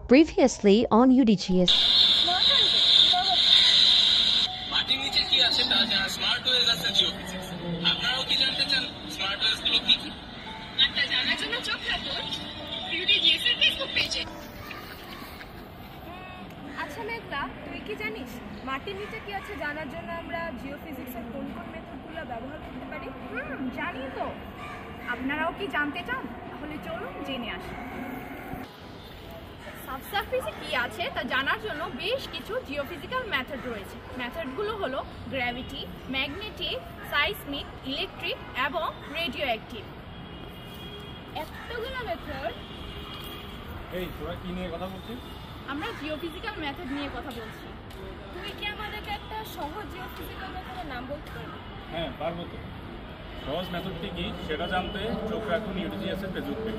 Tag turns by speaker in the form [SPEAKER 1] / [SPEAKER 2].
[SPEAKER 1] Previously on UDGS.
[SPEAKER 2] মাটির নিচে কি আছে তা জানা স্মার্ট ওয়েজ আছে জিওফিজিক্স। আপনারাও কি জানতে চান স্মার্ট ওয়েজ গুলো কি কি?
[SPEAKER 3] তা জানার জন্য চোখ রাখুন UDGS এর ফেসবুক পেজে।
[SPEAKER 4] আচ্ছা মেঘলা, তুই কি জানিস মাটির নিচে কি আছে জানার জন্য আমরা জিওফিজিক্সের কোন কোন মেথডগুলো ব্যবহার করতে পারি?
[SPEAKER 3] জানি তো। আপনারাও কি জানতে চান? তাহলে চলুন জেনে আসি। সাবসারফেসে কি আছে তা জানার জন্য বেশ কিছু জিওফিজিক্যাল মেথড রয়েছে। মেথডগুলো হলো গ্র্যাভিটি, ম্যাগনেটিক, সাইসমিক, ইলেকট্রিক এবং রেডিও অ্যাক্টিভ।
[SPEAKER 4] এতগুলো মেথড?
[SPEAKER 5] এই তোরা কি নিয়ে কথা বলছিস?
[SPEAKER 3] আমরা জিওফিজিক্যাল মেথড নিয়ে কথা বলছি।
[SPEAKER 4] তুই কি আমাদেরকে একটা সহজ জিওফিজিক্যাল মেথডের নাম বলতে পারবি?
[SPEAKER 5] হ্যাঁ পারবো তো। সহজ মেথডটি কি সেটা জানতে চোখ রাখুন UDGS এর ফেসবুক পেজ।